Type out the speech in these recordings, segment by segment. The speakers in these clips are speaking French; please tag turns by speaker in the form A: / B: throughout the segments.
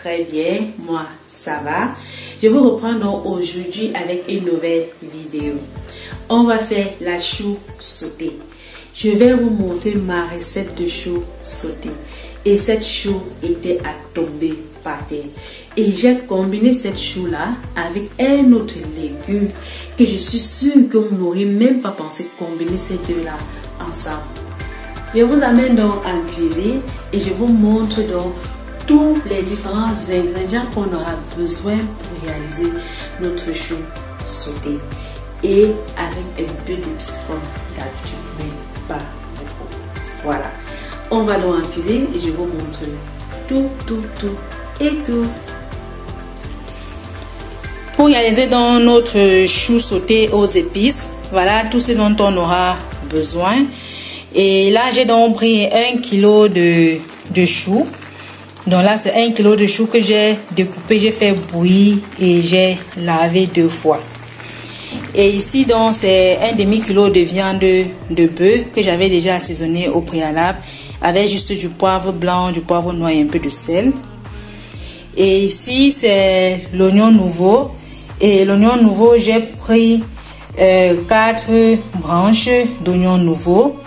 A: très bien, moi ça va. Je vous reprends donc aujourd'hui avec une nouvelle vidéo. On va faire la chou sautée. Je vais vous montrer ma recette de chou sauté. Et cette chou était à tomber par terre. Et j'ai combiné cette chou là avec un autre légume que je suis sûre que vous n'aurez même pas pensé combiner ces deux là ensemble. Je vous amène donc en cuisine et je vous montre donc tous les différents ingrédients qu'on aura besoin pour réaliser notre chou sauté. Et avec un peu d'épices comme d'habitude, mais pas beaucoup. Voilà. On va donc en cuisine et je vous montre tout. Pour réaliser donc notre chou sauté aux épices, voilà tout ce dont on aura besoin. Et là, j'ai donc pris 1 kg de choux. Donc là, c'est 1 kg de choux que j'ai découpé, j'ai fait bouillir et j'ai lavé 2 fois. Et ici, donc, c'est 1 demi-kilo de viande de bœuf que j'avais déjà assaisonné au préalable avec juste du poivre blanc, du poivre noir et un peu de sel. Et ici, c'est l'oignon nouveau. Et l'oignon nouveau, j'ai pris 4 branches d'oignon nouveau.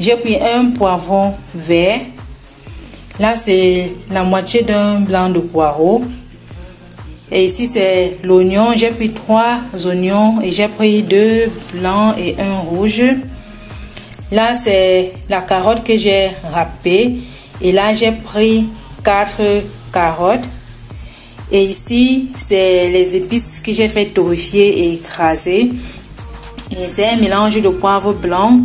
A: J'ai pris un poivron vert. Là, c'est la moitié d'un blanc de poireau. Et ici, c'est l'oignon. J'ai pris 3 oignons et j'ai pris 2 blancs et 1 rouge. Là, c'est la carotte que j'ai râpée. Et là, j'ai pris 4 carottes. Et ici, c'est les épices que j'ai fait torréfier et écraser. Et c'est un mélange de poivre blanc,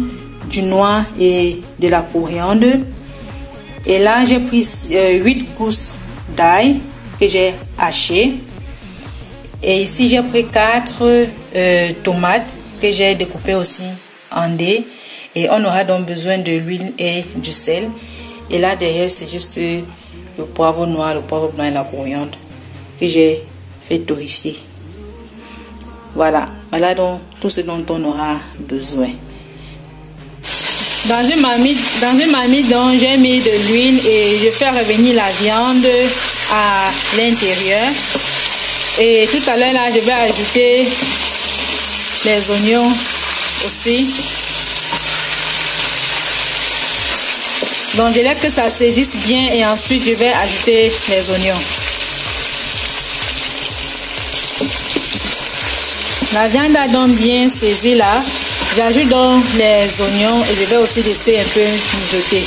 A: du noir et de la coriandre. Et là, j'ai pris 8 gousses d'ail que j'ai hachées. Et ici, j'ai pris 4 tomates que j'ai découpées aussi en dés. Et on aura donc besoin de l'huile et du sel. Et là, derrière, c'est juste le poivre noir, le poivre blanc et la coriandre que j'ai fait torréfier. Voilà. Voilà donc tout ce dont on aura besoin. Dans une marmite donc j'ai mis de l'huile et je fais revenir la viande à l'intérieur. Et tout à l'heure là, je vais ajouter les oignons aussi. Donc je laisse que ça saisisse bien et ensuite je vais ajouter les oignons. La viande a donc bien saisi là. J'ajoute donc les oignons et je vais aussi laisser un peu mijoter.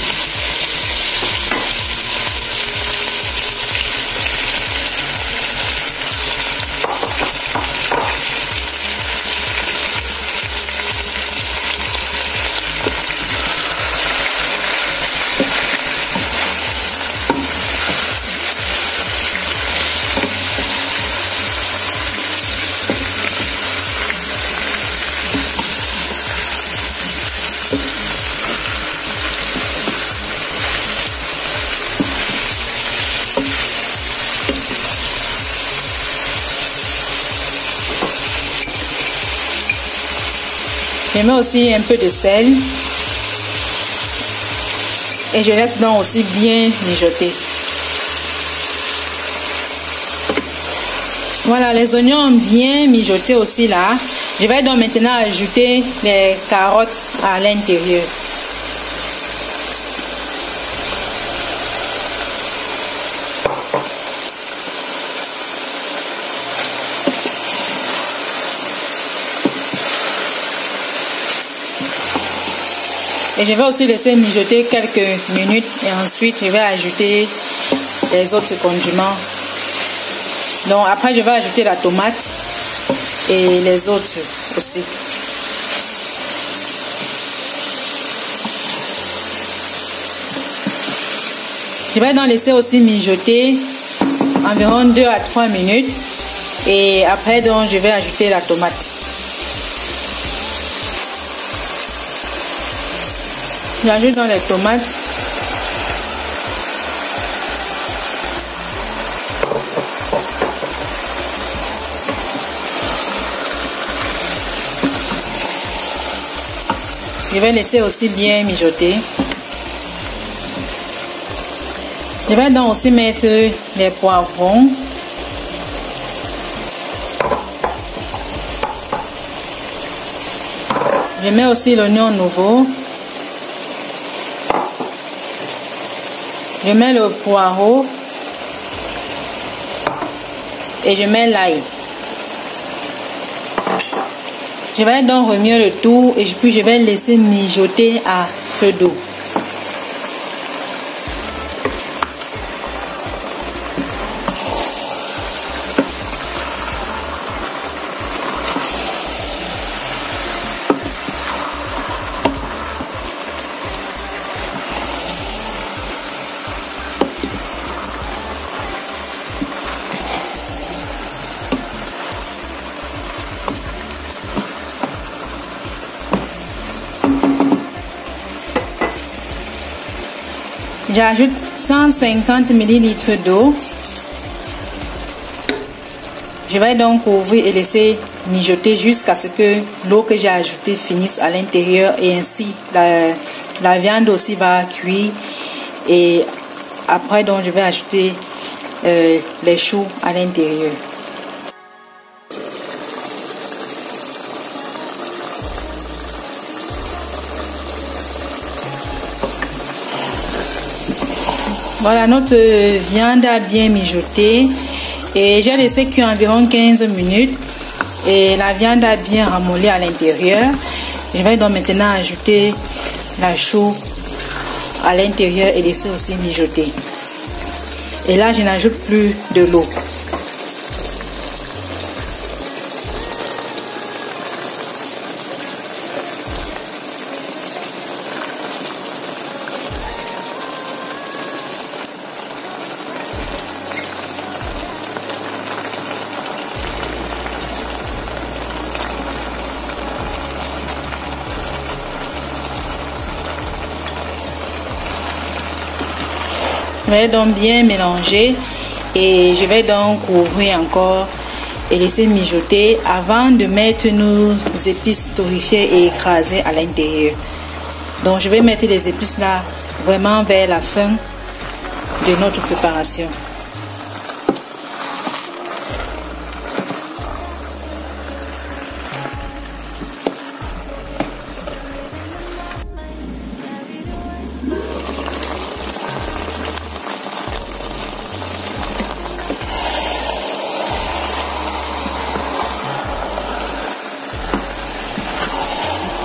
A: Je mets aussi un peu de sel et je laisse donc aussi bien mijoter. Voilà, les oignons ont bien mijoté aussi là. Je vais donc maintenant ajouter les carottes à l'intérieur. Et je vais aussi laisser mijoter quelques minutes et ensuite je vais ajouter les autres condiments. Donc après je vais ajouter la tomate et les autres aussi. Je vais donc laisser aussi mijoter environ 2 à 3 minutes et après donc je vais ajouter la tomate. J'ajoute dans les tomates. Je vais laisser aussi bien mijoter. Je vais donc aussi mettre les poivrons. Je mets aussi l'oignon nouveau. Je mets le poireau. Et je mets l'ail. Je vais donc remuer le tout et puis je vais laisser mijoter à feu doux. J'ajoute 150 ml d'eau. Je vais donc couvrir et laisser mijoter jusqu'à ce que l'eau que j'ai ajoutée finisse à l'intérieur et ainsi la viande aussi va cuire. Et après donc je vais ajouter les choux à l'intérieur. Voilà, notre viande a bien mijoté et j'ai laissé cuire environ 15 minutes et la viande a bien ramolli à l'intérieur. Je vais donc maintenant ajouter la chou à l'intérieur et laisser aussi mijoter. Et là, je n'ajoute plus de l'eau. Je vais donc bien mélanger et je vais donc couvrir encore et laisser mijoter avant de mettre nos épices torréfiées et écrasées à l'intérieur. Donc je vais mettre les épices là vraiment vers la fin de notre préparation.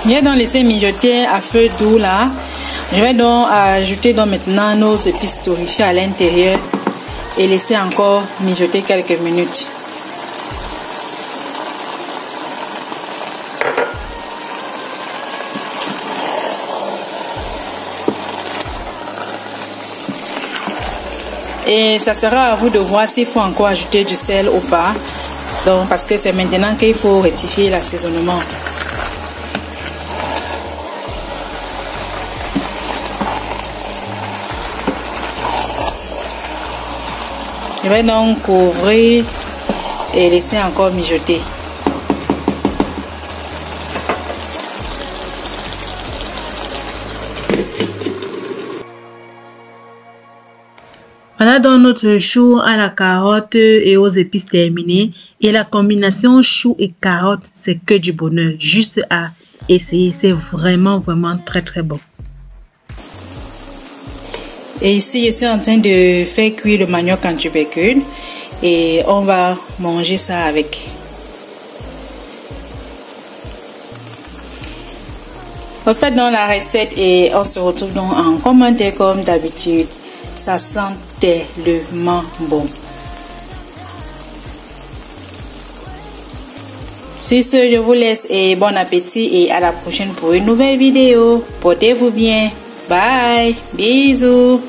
A: Je vais donc laisser mijoter à feu doux là. Je vais donc ajouter donc maintenant nos épices torréfiées à l'intérieur et laisser encore mijoter quelques minutes. Et ça sera à vous de voir s'il faut encore ajouter du sel ou pas. Donc parce que c'est maintenant qu'il faut rectifier l'assaisonnement. Je vais donc couvrir et laisser encore mijoter. Voilà donc notre chou à la carotte et aux épices terminé. Et la combinaison chou et carotte, c'est que du bonheur. Juste à essayer, c'est vraiment très bon. Et ici, je suis en train de faire cuire le manioc en tubercule et on va manger ça avec. Refaites donc la recette et on se retrouve donc en commentaire comme d'habitude. Ça sent tellement bon. Sur ce, je vous laisse et bon appétit et à la prochaine pour une nouvelle vidéo. Portez-vous bien. Bye. Bisous.